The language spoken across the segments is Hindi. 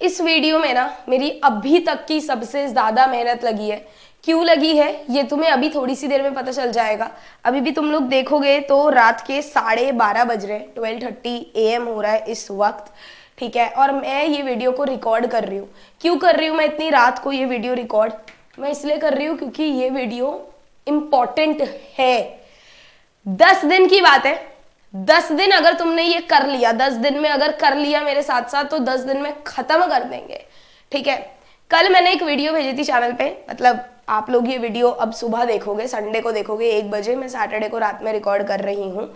इस वीडियो में ना मेरी अभी तक की सबसे ज्यादा मेहनत लगी है। क्यों लगी है ये तुम्हें अभी थोड़ी सी देर में पता चल जाएगा। अभी भी तुम लोग देखोगे तो रात के 12:30 बज रहे, 12:30 AM हो रहा है इस वक्त, ठीक है। और मैं ये वीडियो को रिकॉर्ड कर रही हूँ। क्यों कर रही हूँ मैं इतनी रात को ये वीडियो रिकॉर्ड? मैं इसलिए कर रही हूँ क्योंकि ये वीडियो इम्पॉर्टेंट है। 10 दिन की बात है। 10 दिन अगर तुमने ये कर लिया, 10 दिन में अगर कर लिया मेरे साथ साथ, तो 10 दिन में खत्म कर देंगे, ठीक है। कल मैंने एक वीडियो भेजी थी चैनल पे, मतलब आप लोग ये वीडियो अब सुबह देखोगे, संडे को देखोगे 1 बजे। मैं सैटरडे को रात में रिकॉर्ड कर रही हूँ।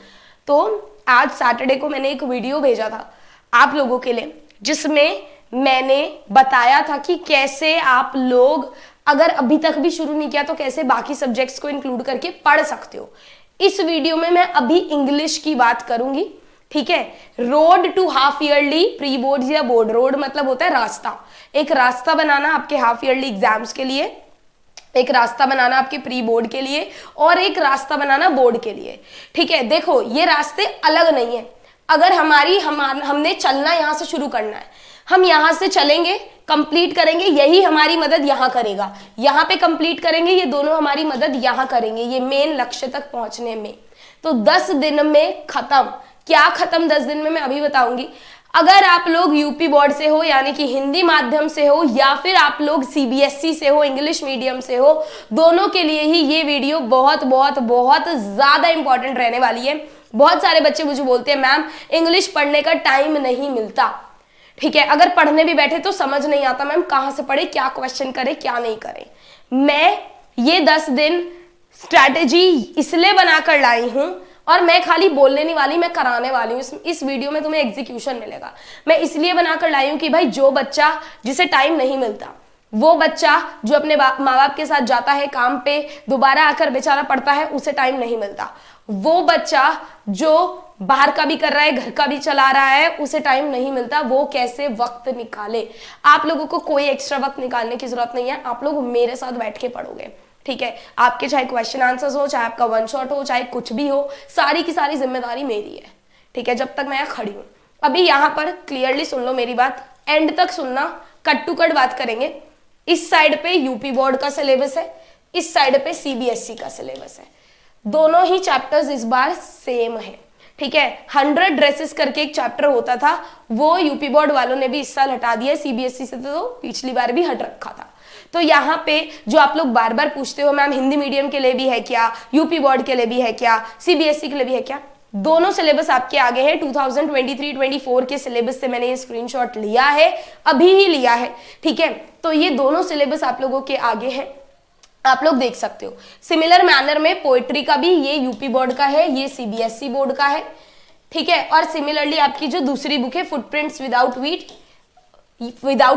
तो आज सैटरडे को मैंने एक वीडियो भेजा था आप लोगों के लिए, जिसमें मैंने बताया था कि कैसे आप लोग अगर अभी तक भी शुरू नहीं किया तो कैसे बाकी सब्जेक्ट्स को इंक्लूड करके पढ़ सकते हो। इस वीडियो में मैं अभी इंग्लिश की बात करूंगी, ठीक है। Road to half yearly pre board या बोर्ड, रोड मतलब होता है रास्ता, एक रास्ता बनाना आपके हाफ ईयरली एग्जाम्स के लिए, एक रास्ता बनाना आपके प्री बोर्ड के लिए, और एक रास्ता बनाना बोर्ड के लिए, ठीक है। देखो ये रास्ते अलग नहीं है। अगर हमने चलना यहां से शुरू करना है, हम यहां से चलेंगे, कंप्लीट करेंगे, यही हमारी मदद यहां करेगा। यहां पे कंप्लीट करेंगे, ये दोनों हमारी मदद यहां करेंगे, ये मेन लक्ष्य तक पहुंचने में। तो 10 दिन में खत्म। क्या खत्म 10 दिन में, मैं अभी बताऊंगी। अगर आप लोग यूपी बोर्ड से हो, यानी कि हिंदी माध्यम से हो, या फिर आप लोग सीबीएसई से हो, इंग्लिश मीडियम से हो, दोनों के लिए ही ये वीडियो बहुत बहुत बहुत ज्यादा इंपॉर्टेंट रहने वाली है। बहुत सारे बच्चे मुझे बोलते हैं मैम इंग्लिश पढ़ने का टाइम नहीं मिलता, ठीक है। अगर पढ़ने भी बैठे तो समझ नहीं आता मैम कहां से पढ़े, क्या क्वेश्चन करे, क्या नहीं करे। मैं ये 10 दिन स्ट्रैटेजी इसलिए बनाकर लाई हूं, और मैं खाली बोलने नहीं वाली, मैं कराने वाली हूँ। इस वीडियो में तुम्हें एग्जीक्यूशन मिलेगा। मैं इसलिए बनाकर लाई हूं कि भाई जो बच्चा जिसे टाइम नहीं मिलता, वो बच्चा जो अपने माँ बाप के साथ जाता है काम पे, दोबारा आकर बेचारा पढ़ता है, उसे टाइम नहीं मिलता। वो बच्चा जो बाहर का भी कर रहा है, घर का भी चला रहा है, उसे टाइम नहीं मिलता, वो कैसे वक्त निकाले। आप लोगों को कोई एक्स्ट्रा वक्त निकालने की जरूरत नहीं है, आप लोग मेरे साथ बैठ के पढ़ोगे, ठीक है। आपके चाहे क्वेश्चन आंसर्स हो, चाहे आपका वन शॉट हो, चाहे कुछ भी हो, सारी की सारी जिम्मेदारी मेरी है, ठीक है, जब तक मैं यहाँ खड़ी हूँ। अभी यहाँ पर क्लियरली सुन लो मेरी बात, एंड तक सुनना, कट टू कट बात करेंगे। इस साइड पे यूपी बोर्ड का सिलेबस है, इस साइड पे सीबीएसई का सिलेबस है। दोनों ही चैप्टर्स इस बार सेम है, ठीक है। 100 ड्रेसेस करके एक चैप्टर होता था, वो यूपी बोर्ड वालों ने भी इस साल हटा दिया। सीबीएसई से तो पिछली बार भी हट रखा था। तो यहाँ पे जो आप लोग बार बार पूछते हो मैम हिंदी मीडियम के लिए भी है क्या, यूपी बोर्ड के लिए भी है क्या, सीबीएसई के लिए भी है क्या, दोनों सिलेबस आपके आगे हैं। 2023-24 के सिलेबस से मैंने ये स्क्रीनशॉट लिया है, अभी ही लिया है, ठीक है। तो ये दोनों सिलेबस आप लोगों के आगे हैं, आप लोग देख सकते हो। सिमिलर मैनर में पोएट्री का भी ये यूपी बोर्ड का है, ये सीबीएसई बोर्ड का है, ठीक है। और सिमिलरली आपकी जो दूसरी बुक है फुटप्रिंट्स विदाउट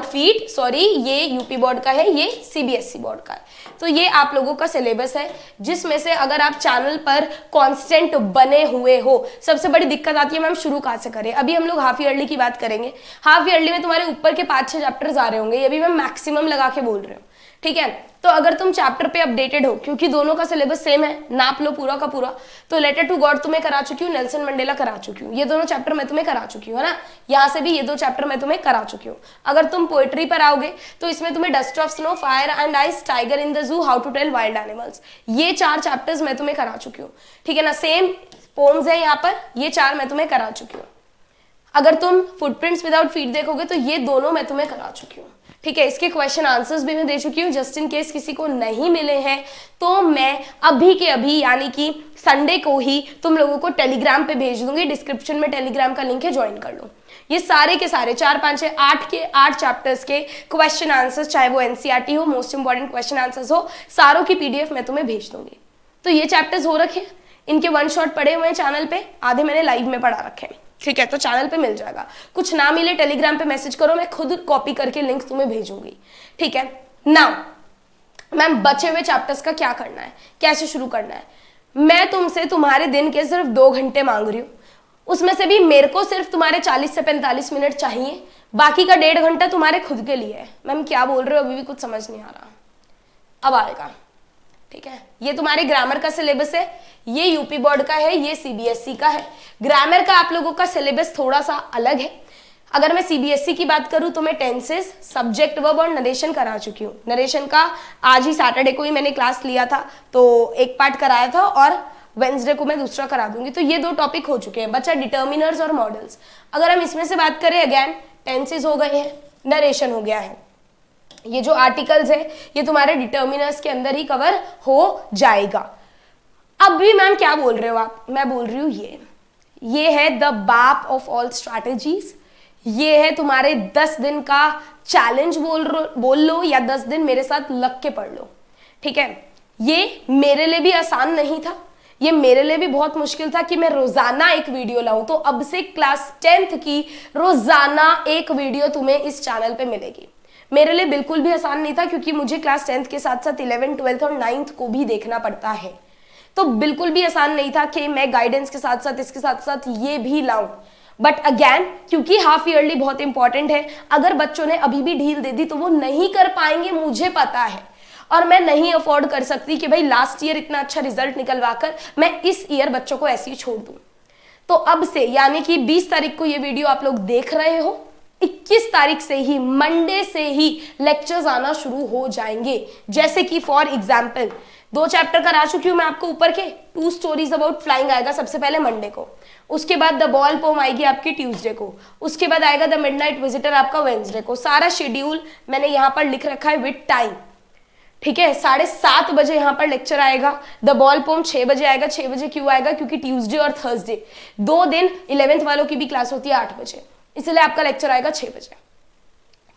फीट, सॉरी, ये यूपी बोर्ड का है, ये सीबीएसई बोर्ड का है। तो ये आप लोगों का सिलेबस है, जिसमें से अगर आप चैनल पर कांस्टेंट बने हुए हो। सबसे बड़ी दिक्कत आती है मैम शुरू कहाँ से करें। अभी हम लोग हाफ ईयरली की बात करेंगे। हाफ ईयरली में तुम्हारे ऊपर के 5-6 चैप्टर्स आ रहे होंगे, ये भी मैं मैक्सिमम लगा के बोल रही हूँ, ठीक है। तो अगर तुम चैप्टर पे अपडेटेड हो, क्योंकि दोनों का सिलेबस सेम है, नाप लो पूरा का पूरा। तो लेटर टू गॉड तुम्हें करा चुकी हूँ, नेल्सन मंडेला करा चुकी हूँ, ये दोनों चैप्टर मैं तुम्हें करा चुकी हूँ, है ना। यहाँ से भी ये 2 चैप्टर मैं तुम्हें करा चुकी हूँ। अगर तुम पोएट्री पर आओगे तो इसमें तुम्हें dust of snow, fire and ice, tiger in the zoo, how to tell wild animals, ये 4 चैप्टर्स मैं तुम्हें करा चुकी हूँ, ठीक है ना। सेम पोम्स है यहाँ पर, ये 4 मैं तुम्हें करा चुकी हूँ। अगर तुम फुटप्रिंट्स विदाउट फीट देखोगे तो ये दोनों मैं तुम्हें करा चुकी हूँ, ठीक है। इसके क्वेश्चन आंसर्स भी मैं दे चुकी हूँ। जस्ट इन केस किसी को नहीं मिले हैं तो मैं अभी के अभी यानी कि संडे को ही तुम लोगों को टेलीग्राम पे भेज दूंगी। डिस्क्रिप्शन में टेलीग्राम का लिंक है, ज्वाइन कर लो। ये सारे के सारे 4, 5, 6, 8 चैप्टर्स के क्वेश्चन आंसर्स, चाहे वो एनसीईआरटी हो, मोस्ट इंपॉर्टेंट क्वेश्चन आंसर्स हो, सारों की पीडीएफ मैं तुम्हें भेज दूंगी। तो ये चैप्टर्स हो रखे, इनके वन शॉट पड़े हुए हैं चैनल पे, आधे मैंने लाइव में पढ़ा रखे हैं, ठीक है। तो चैनल पे मिल जाएगा। कुछ ना मिले टेलीग्राम पे मैसेज करो, मैं खुद कॉपी करके लिंक तुम्हें भेजूंगी, ठीक है। नाउ मैम बचे हुए चैप्टर्स का क्या करना है, कैसे शुरू करना है। मैं तुमसे तुम्हारे दिन के सिर्फ 2 घंटे मांग रही हूँ, उसमें से भी मेरे को सिर्फ तुम्हारे 40 से 45 मिनट चाहिए, बाकी का 1.5 घंटा तुम्हारे खुद के लिए है। मैम क्या बोल रहे हो, अभी भी कुछ समझ नहीं आ रहा, अब आएगा, ठीक है। ये तुम्हारे ग्रामर का सिलेबस है, ये यूपी बोर्ड का है, ये सीबीएसई का है। ग्रामर का आप लोगों का सिलेबस थोड़ा सा अलग है, अगर मैं सीबीएसई की बात करूं तो मैं टेंसेस, सब्जेक्ट वर्ब और नरेशन करा चुकी हूँ। नरेशन का आज ही सैटरडे को ही मैंने क्लास लिया था, तो एक पार्ट कराया था और वेंसडे को मैं दूसरा करा दूंगी। तो ये 2 टॉपिक हो चुके हैं, बच्चा डिटर्मिनर्स और मॉडल्स। अगर हम इसमें से बात करें, अगेन टेंसेस हो गए हैं, नरेशन हो गया है। ये जो आर्टिकल्स है ये तुम्हारे डिटर्मिनर्स के अंदर ही कवर हो जाएगा। अब भी मैम क्या बोल रहे हो आप? मैं बोल रही हूँ ये है द बाप ऑफ ऑल स्ट्रैटेजीज। ये है तुम्हारे 10 दिन का चैलेंज बोल लो या 10 दिन मेरे साथ लग के पढ़ लो, ठीक है। ये मेरे लिए भी आसान नहीं था, ये मेरे लिए भी बहुत मुश्किल था कि मैं रोजाना एक वीडियो लाऊं। तो अब से क्लास 10th की रोजाना एक वीडियो तुम्हें इस चैनल पे मिलेगी। मेरे लिए बिल्कुल भी आसान नहीं था, क्योंकि मुझे क्लास 10th के साथ साथ 11th, 12th और 9th को भी देखना पड़ता है। तो बिल्कुल भी आसान नहीं था कि मैं गाइडेंस के साथ साथ इसके साथ साथ ये भी लाऊं। बट अगेन, क्योंकि हाफ ईयरली बहुत इंपॉर्टेंट है, अगर बच्चों ने अभी भी ढील दे दी तो वो नहीं कर पाएंगे, मुझे पता है। और मैं नहीं अफोर्ड कर सकती कि भाई लास्ट ईयर इतना अच्छा रिजल्ट निकलवा कर मैं इस ईयर बच्चों को ऐसे ही छोड़ दूं। तो अब से, यानी कि 20 तारीख को ये वीडियो आप लोग देख रहे हो, 21 तारीख से ही, मंडे से ही लेक्चर्स आना शुरू हो जाएंगे। जैसे कि फॉर एग्जाम्पल 2 चैप्टर करा चुकी हूं मैं आपको ऊपर के। 2 स्टोरीज अबाउट फ्लाइंग आएगा सबसे पहले मंडे को, उसके बाद द बॉल पोम आएगी आपकी ट्यूसडे को, उसके बाद आएगा द मिडनाइट विजिटर आपका वेडनेसडे को। सारा शेड्यूल मैंने यहाँ पर लिख रखा है विद टाइम, ठीक है। 7:30 बजे यहाँ पर लेक्चर आएगा। द बॉल पोम 6 बजे आएगा। 6 बजे क्यों आएगा? क्योंकि ट्यूसडे और थर्सडे 2 दिन 11th वालों की भी क्लास होती है 8 बजे, इसलिए आपका लेक्चर आएगा 6 बजे,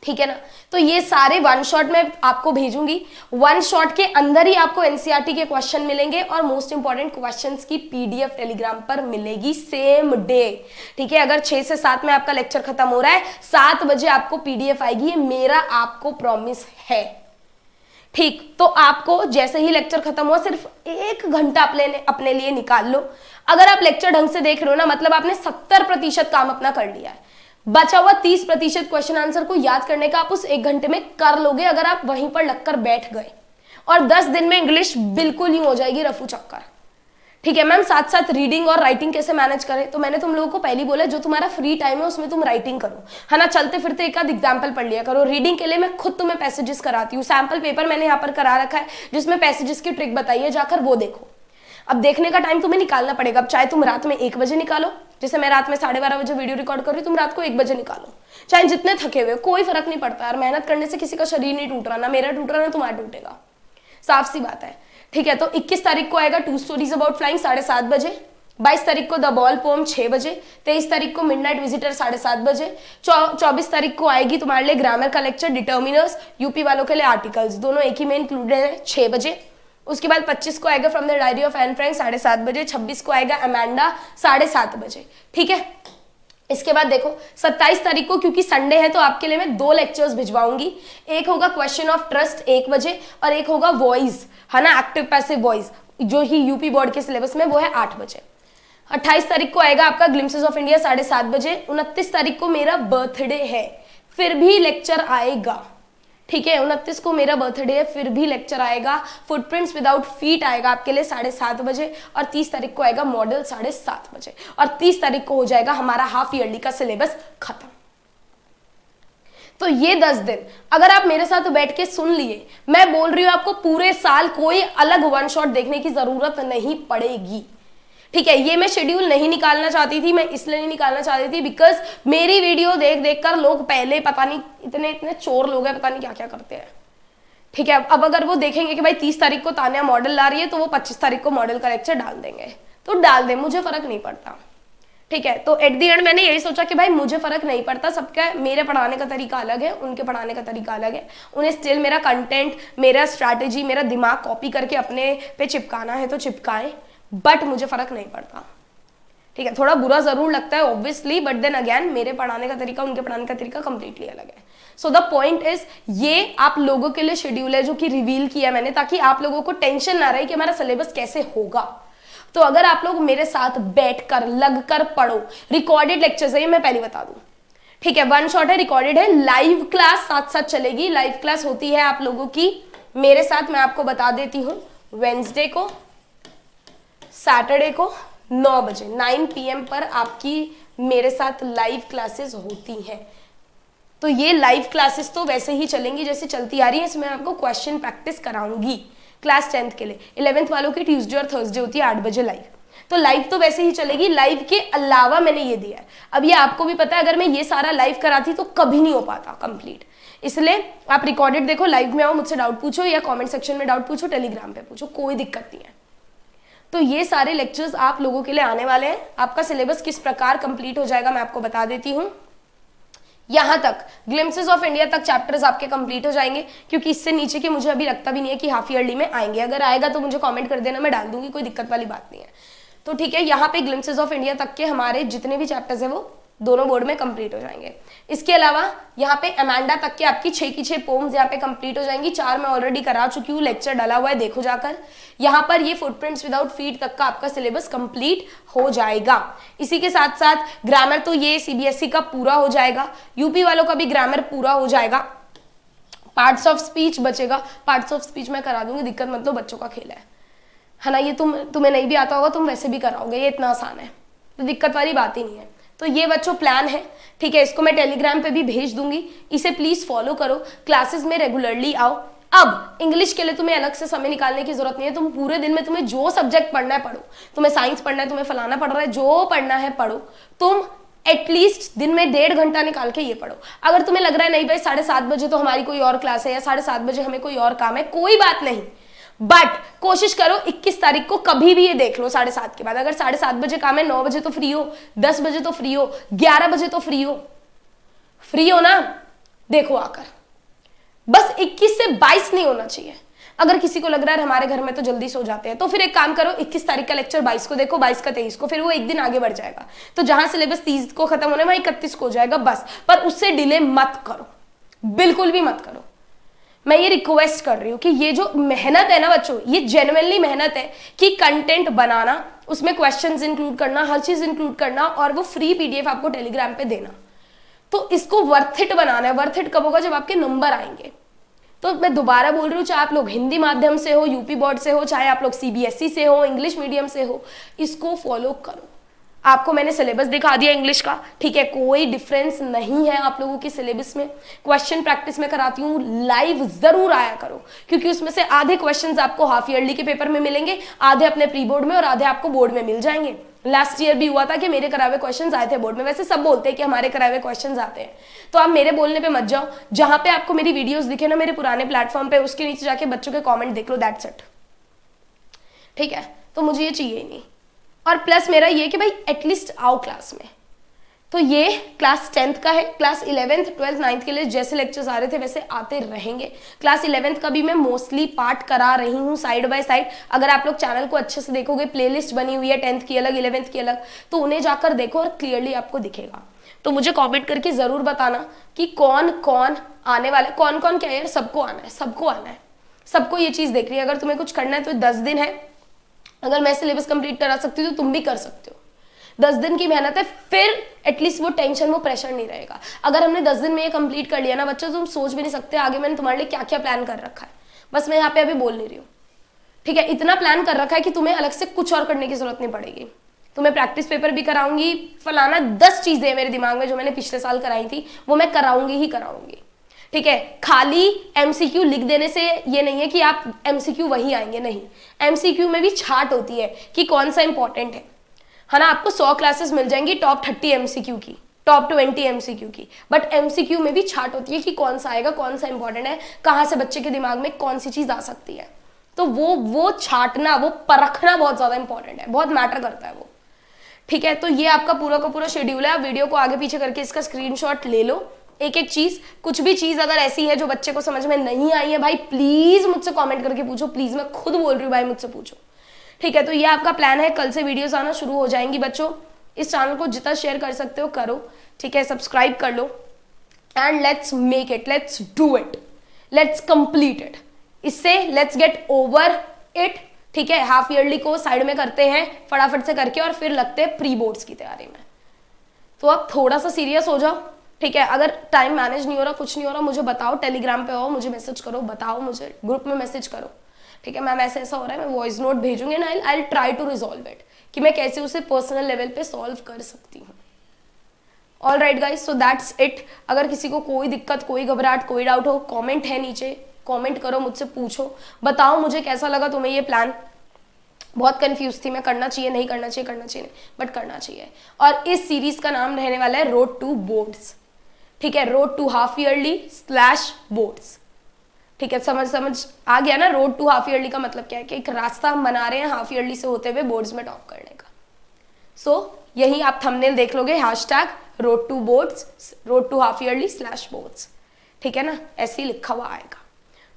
ठीक है ना। तो ये सारे वन शॉट में आपको भेजूंगी। वन शॉट के अंदर ही आपको एनसीईआरटी के क्वेश्चन मिलेंगे और मोस्ट इंपॉर्टेंट क्वेश्चंस की पीडीएफ टेलीग्राम पर मिलेगी सेम डे, ठीक है। अगर 6 से 7 में आपका लेक्चर खत्म हो रहा है, 7 बजे आपको पीडीएफ आएगी, ये मेरा आपको प्रॉमिस है, ठीक। तो आपको जैसे ही लेक्चर खत्म हुआ सिर्फ 1 घंटा अपने लिए निकाल लो। अगर आप लेक्चर ढंग से देख रहे हो ना, मतलब आपने 70% काम अपना कर लिया है। बचा हुआ 30% क्वेश्चन आंसर को याद करने का आप उस 1 घंटे में कर लोगे, अगर आप वहीं पर लगकर बैठ गए। और 10 दिन में इंग्लिश बिल्कुल ही हो जाएगी रफू चक्कर, ठीक है मैम। साथ साथ रीडिंग और राइटिंग कैसे मैनेज करें, तो मैंने तुम लोगों को पहले बोला, जो तुम्हारा फ्री टाइम है उसमें तुम राइटिंग करो, है ना। चलते फिरते एक आध एग्जाम्पल पढ़ लिया करो। रीडिंग के लिए मैं खुद तुम्हें पैसेजेस कराती हूँ, सैंपल पेपर मैंने यहाँ पर करा रखा है जिसमें पैसेजेस की ट्रिक बताई है, जाकर वो देखो। अब देखने का टाइम तुम्हें निकालना पड़ेगा। अब चाहे तुम रात में 1 बजे निकालो, जैसे मैं रात में 12:30 बजे वीडियो रिकॉर्ड कर रही हूँ, तुम रात को 1 बजे निकालो, चाहे जितने थके हुए, कोई फर्क नहीं पड़ता यार। मेहनत करने से किसी का शरीर नहीं टूट रहा, ना मेरा टूट रहा ना तुम्हारा टूटेगा, साफ सी बात है, ठीक है। तो 21 तारीख को आएगा 2 स्टोरीज अबाउट फ्लाइंग 7:30 बजे। 22 तारीख को द बॉल पोम 6 बजे। 23 तारीख को मिडनाइट विजिटर 7:30 बजे। 24 तारीख को आएगी तुम्हारे लिए ग्रामर का लेक्चर, डिटर्मिनर्स, यूपी वालों के लिए आर्टिकल्स, दोनों एक ही में इंक्लूडेड है, 6 बजे। उसके बाद 25 को आएगा from the diary of Anne Frank 7:30 बजे। 26 को आएगा अमेंडा 7:30 बजे, ठीक है। इसके बाद देखो 27 तारीख को, क्योंकि संडे है तो आपके लिए मैं 2 लेक्चर्स भिजवाऊंगी। एक होगा क्वेश्चन ऑफ ट्रस्ट 1 बजे और एक होगा वॉइस, है ना, एक्टिव पैसिव वॉइस, जो ही यूपी बोर्ड के सिलेबस में, वो है 8 बजे। 28 तारीख को आएगा आपका ग्लिम्सेस ऑफ इंडिया 7:30 बजे। 29 तारीख को मेरा बर्थडे है, फिर भी लेक्चर आएगा, ठीक है। 29 को मेरा बर्थडे है, फिर भी लेक्चर आएगा। फुटप्रिंट्स विदाउट फीट आएगा आपके लिए 7:30 बजे। और 30 तारीख को आएगा मॉडल 7:30 बजे। और 30 तारीख को हो जाएगा हमारा हाफ ईयरली का सिलेबस खत्म। तो ये 10 दिन अगर आप मेरे साथ बैठ के सुन लिए, मैं बोल रही हूं आपको पूरे साल कोई अलग वन शॉट देखने की जरूरत नहीं पड़ेगी, ठीक है। ये मैं शेड्यूल नहीं निकालना चाहती थी, मैं इसलिए नहीं निकालना चाहती थी बिकॉज मेरी वीडियो देख देख कर लोग पहले पता नहीं इतने चोर लोग हैं, पता नहीं क्या क्या करते हैं, ठीक है। अब अगर वो देखेंगे कि भाई 30 तारीख को तान्या मॉडल ला रही है, तो वो 25 तारीख को मॉडल का लेक्चर डाल देंगे, तो डाल दें, मुझे फर्क नहीं पड़ता, ठीक है। तो एट दी एंड मैंने यही सोचा कि भाई मुझे फर्क नहीं पड़ता, सबका मेरे पढ़ाने का तरीका अलग है, उनके पढ़ाने का तरीका अलग है, उन्हें स्टिल मेरा कंटेंट, मेरा स्ट्रैटेजी, मेरा दिमाग कॉपी करके अपने पे चिपकाना है तो चिपकाएं, बट मुझे फर्क नहीं पड़ता, ठीक है। थोड़ा बुरा जरूर लगता है ऑब्वियसली, बट देन अगेन मेरे पढ़ाने का तरीका, उनके पढ़ाने का तरीका कंप्लीटली अलग है। सो द पॉइंट इज, ये आप लोगों के लिए शेड्यूल है जो कि रिवील किया मैंने, ताकि आप लोगों को टेंशन ना रहे कि हमारा सिलेबस कैसे होगा। तो अगर आप लोग मेरे साथ बैठकर लगकर पढ़ो, रिकॉर्डेड लेक्चर्स है ये, मैं पहले बता दूं, ठीक है। वन शॉट है, रिकॉर्डेड है, लाइव क्लास साथ साथ चलेगी। लाइव क्लास होती है आप लोगों की मेरे साथ, मैं आपको बता देती हूँ, वेडनेसडे को, सैटरडे को 9 बजे 9 PM पर आपकी मेरे साथ लाइव क्लासेस होती हैं। तो ये लाइव क्लासेस तो वैसे ही चलेंगी जैसे चलती आ रही है, इसमें आपको क्वेश्चन प्रैक्टिस कराऊंगी क्लास 10th के लिए। 11th वालों की ट्यूसडे और थर्सडे होती है 8 बजे लाइव। तो लाइव तो वैसे ही चलेगी, लाइव के अलावा मैंने ये दिया है। अब ये आपको भी पता है, अगर मैं ये सारा लाइव कराती तो कभी नहीं हो पाता कंप्लीट, इसलिए आप रिकॉर्डेड देखो, लाइव में आओ, मुझसे डाउट पूछो या कमेंट सेक्शन में डाउट पूछो, टेलीग्राम पे पूछो, कोई दिक्कत नहीं है। तो ये सारे लेक्चर्स आप लोगों के लिए आने वाले हैं। आपका सिलेबस किस प्रकार कंप्लीट हो जाएगा मैं आपको बता देती हूँ। यहां तक ग्लिम्पसेस ऑफ इंडिया तक चैप्टर्स आपके कंप्लीट हो जाएंगे, क्योंकि इससे नीचे के मुझे अभी लगता भी नहीं है कि हाफ ईयरली में आएंगे। अगर आएगा तो मुझे कमेंट कर देना, मैं डाल दूंगी, कोई दिक्कत वाली बात नहीं है। तो ठीक है, यहाँ पे ग्लिम्पसेस ऑफ इंडिया तक के हमारे जितने भी चैप्टर्स हैं वो दोनों बोर्ड में कंप्लीट हो जाएंगे। इसके अलावा यहाँ पे अमांडा तक के आपकी 6 की 6 पोम्स यहाँ पे कंप्लीट हो जाएंगी। 4 मैं ऑलरेडी करा चुकी हूँ, लेक्चर डाला हुआ है, देखो जाकर। यहाँ पर ये फुटप्रिंट्स विदाउट फीट तक का आपका सिलेबस कंप्लीट हो जाएगा। इसी के साथ साथ ग्रामर तो ये सीबीएसई का पूरा हो जाएगा, यूपी वालों का भी ग्रामर पूरा हो जाएगा। पार्ट्स ऑफ स्पीच बचेगा, पार्ट्स ऑफ स्पीच मैं करा दूंगी, दिक्कत मत लो, बच्चों का खेल है ना। ये तुम्हें नहीं भी आता होगा, तुम वैसे भी कराओगे, ये इतना आसान है, तो दिक्कत वाली बात ही नहीं है। तो ये बच्चों प्लान है, ठीक है। इसको मैं टेलीग्राम पे भी भेज दूंगी, इसे प्लीज फॉलो करो, क्लासेस में रेगुलरली आओ। अब इंग्लिश के लिए तुम्हें अलग से समय निकालने की जरूरत नहीं है, तुम पूरे दिन में तुम्हें जो सब्जेक्ट पढ़ना है पढ़ो, तुम्हें साइंस पढ़ना है, तुम्हें फलाना पढ़ रहा है, जो पढ़ना है पढ़ो, तुम एटलीस्ट दिन में 1.5 घंटा निकाल के ये पढ़ो। अगर तुम्हें लग रहा है नहीं भाई 7:30 बजे तो हमारी कोई और क्लास है या 7:30 बजे हमें कोई और काम है, कोई बात नहीं, बट कोशिश करो 21 तारीख को कभी भी ये देख लो 7:30 के बाद। अगर 7:30 बजे काम है, 9 बजे तो फ्री हो, 10 बजे तो फ्री हो, 11 बजे तो फ्री हो ना, देखो आकर। बस 21 से 22 नहीं होना चाहिए। अगर किसी को लग रहा है हमारे घर में तो जल्दी सो जाते हैं, तो फिर एक काम करो, 21 तारीख का लेक्चर 22 को देखो, 22 का 23 को, फिर वो एक दिन आगे बढ़ जाएगा। तो जहां सिलेबस 30 को खत्म होने वहां 31 को हो जाएगा बस। पर उससे डिले मत करो, बिल्कुल भी मत करो। मैं ये रिक्वेस्ट कर रही हूँ कि ये जो मेहनत है ना बच्चों, ये जेन्युइनली मेहनत है कि कंटेंट बनाना, उसमें क्वेश्चंस इंक्लूड करना, हर चीज इंक्लूड करना, और वो फ्री पीडीएफ आपको टेलीग्राम पे देना। तो इसको वर्थ इट बनाना है। वर्थ इट कब होगा? जब आपके नंबर आएंगे। तो मैं दोबारा बोल रही हूँ, चाहे आप लोग हिंदी माध्यम से हो, यूपी बोर्ड से हो, चाहे आप लोग सीबीएसई से हो, इंग्लिश मीडियम से हो, इसको फॉलो करो। आपको मैंने सिलेबस दिखा दिया इंग्लिश का, ठीक है, कोई डिफरेंस नहीं है आप लोगों के सिलेबस में। क्वेश्चन प्रैक्टिस में कराती हूँ, लाइव जरूर आया करो, क्योंकि उसमें से आधे क्वेश्चंस आपको हाफ ईयरली के पेपर में मिलेंगे, आधे अपने प्री बोर्ड में और आधे आपको बोर्ड में मिल जाएंगे। लास्ट ईयर भी हुआ था कि मेरे कराए हुए क्वेश्चंस आए थे बोर्ड में। वैसे सब बोलते हैं कि हमारे कराए हुए क्वेश्चंस आते हैं, तो आप मेरे बोलने पे मत जाओ। जहां पे आपको मेरी वीडियोस दिखे ना मेरे पुराने प्लेटफॉर्म पे, उसके नीचे जाके बच्चों के कमेंट देख लो, दैट्स इट, ठीक है। तो मुझे ये चाहिए ही नहीं। और प्लस मेरा ये कि भाई एटलीस्ट आओ क्लास में। तो ये क्लास 10th का है। क्लास 11th 12th 9th के लिए जैसे लेक्चर्स आ रहे थे वैसे आते रहेंगे। क्लास 11th का भी मैं मोस्टली पार्ट करा रही हूँ साइड बाय साइड। अगर आप लोग चैनल को अच्छे से देखोगे, प्लेलिस्ट बनी हुई है 10th की अलग 11th की अलग, तो उन्हें जाकर देखो और क्लियरली आपको दिखेगा। तो मुझे कॉमेंट करके जरूर बताना कि कौन कौन आने वाला है, कौन कौन क्या यार, सबको आना है, सबको आना है, सबको ये चीज देख रही है। अगर तुम्हें कुछ करना है तो 10 दिन है, अगर मैं सिलेबस कंप्लीट करा सकती हूँ तो तुम भी कर सकते हो। 10 दिन की मेहनत है, फिर एटलीस्ट वो टेंशन, वो प्रेशर नहीं रहेगा। अगर हमने 10 दिन में ये कंप्लीट कर लिया ना बच्चों, तुम सोच भी नहीं सकते आगे मैंने तुम्हारे लिए क्या क्या प्लान कर रखा है। बस मैं यहाँ पे अभी बोल नहीं रही हूँ, ठीक है। इतना प्लान कर रखा है कि तुम्हें अलग से कुछ और करने की जरूरत नहीं पड़ेगी। तुम्हें प्रैक्टिस पेपर भी कराऊंगी, फलाना 10 चीजें हैं मेरे दिमाग में जो मैंने पिछले साल कराई थी, वो मैं कराऊंगी ही कराऊंगी, ठीक है। खाली एमसीक्यू लिख देने से ये नहीं है कि आप एमसीक्यू वही आएंगे, नहीं। एमसीक्यू में भी छाट होती है कि कौन सा इंपॉर्टेंट है ना। आपको 100 क्लासेस मिल जाएंगी टॉप 30 एमसीक्यू की, टॉप 20 एमसीक्यू की, बट एमसीक्यू में भी छाट होती है कि कौन सा आएगा, कौन सा इंपॉर्टेंट है, कहाँ से बच्चे के दिमाग में कौन सी चीज आ सकती है। तो वो छाटना, वो परखना बहुत ज्यादा इंपॉर्टेंट है, बहुत मैटर करता है वो, ठीक है। तो ये आपका पूरा का पूरा शेड्यूल है। आप वीडियो को आगे पीछे करके इसका स्क्रीनशॉट ले लो, एक एक चीज। कुछ भी चीज अगर ऐसी है जो बच्चे को समझ में नहीं आई है, भाई प्लीज मुझसे कमेंट करके पूछो, प्लीज, मैं खुद बोल रही हूँ भाई, मुझसे पूछो, ठीक है। तो ये आपका प्लान है, कल से वीडियोस आना शुरू हो जाएंगी बच्चों। इस चैनल को जितना शेयर कर सकते हो करो, ठीक है, सब्सक्राइब कर लो, and let's make it, let's do it, let's complete it. इससे लेट्स गेट ओवर इट, ठीक है। हाफ ईयरली को साइड में करते हैं फटाफट से करके, और फिर लगते हैं प्री बोर्ड्स की तैयारी में। तो आप थोड़ा सा सीरियस हो जाओ, ठीक है। अगर टाइम मैनेज नहीं हो रहा, कुछ नहीं हो रहा, मुझे बताओ, टेलीग्राम पे आओ, मुझे मैसेज करो, बताओ मुझे, ग्रुप में मैसेज करो, ठीक है। मैम ऐसा हो रहा है, मैं वॉइस नोट भेजूंगी ना, I try to resolve it, कि मैं कैसे उसे पर्सनल लेवल पे सॉल्व कर सकती हूँ, all right guys, so that's it. अगर किसी को कोई दिक्कत, कोई घबराहट, कोई डाउट हो, कमेंट है नीचे, कमेंट करो, मुझसे पूछो, बताओ मुझे कैसा लगा तुम्हें ये प्लान। बहुत कंफ्यूज थी मैं, करना चाहिए नहीं करना चाहिए, करना चाहिए नहीं, बट करना चाहिए। और इस सीरीज का नाम रहने वाला है रोड टू बोर्ड्स, ठीक है, road to half yearly slash boards, ठीक है। समझ आ गया ना, रोड टू हाफ ईयरली का मतलब क्या है कि एक रास्ता हम बना रहे हैं हाफ ईयरली से होते हुए बोर्ड्स में टॉप करने का। सो यही आप थंबनेल देख लोगे, hashtag road to boards, road to half yearly slash boards, ठीक है ना, ऐसे ही लिखा हुआ आएगा।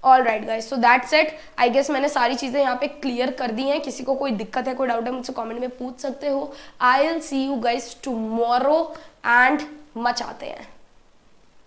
All right guys, so that's it. I guess मैंने सारी चीजें यहाँ पे क्लियर कर दी हैं। किसी को कोई दिक्कत है, कोई डाउट है, मुझसे कमेंट में पूछ सकते हो। I will see you guys tomorrow and मचाते हैं।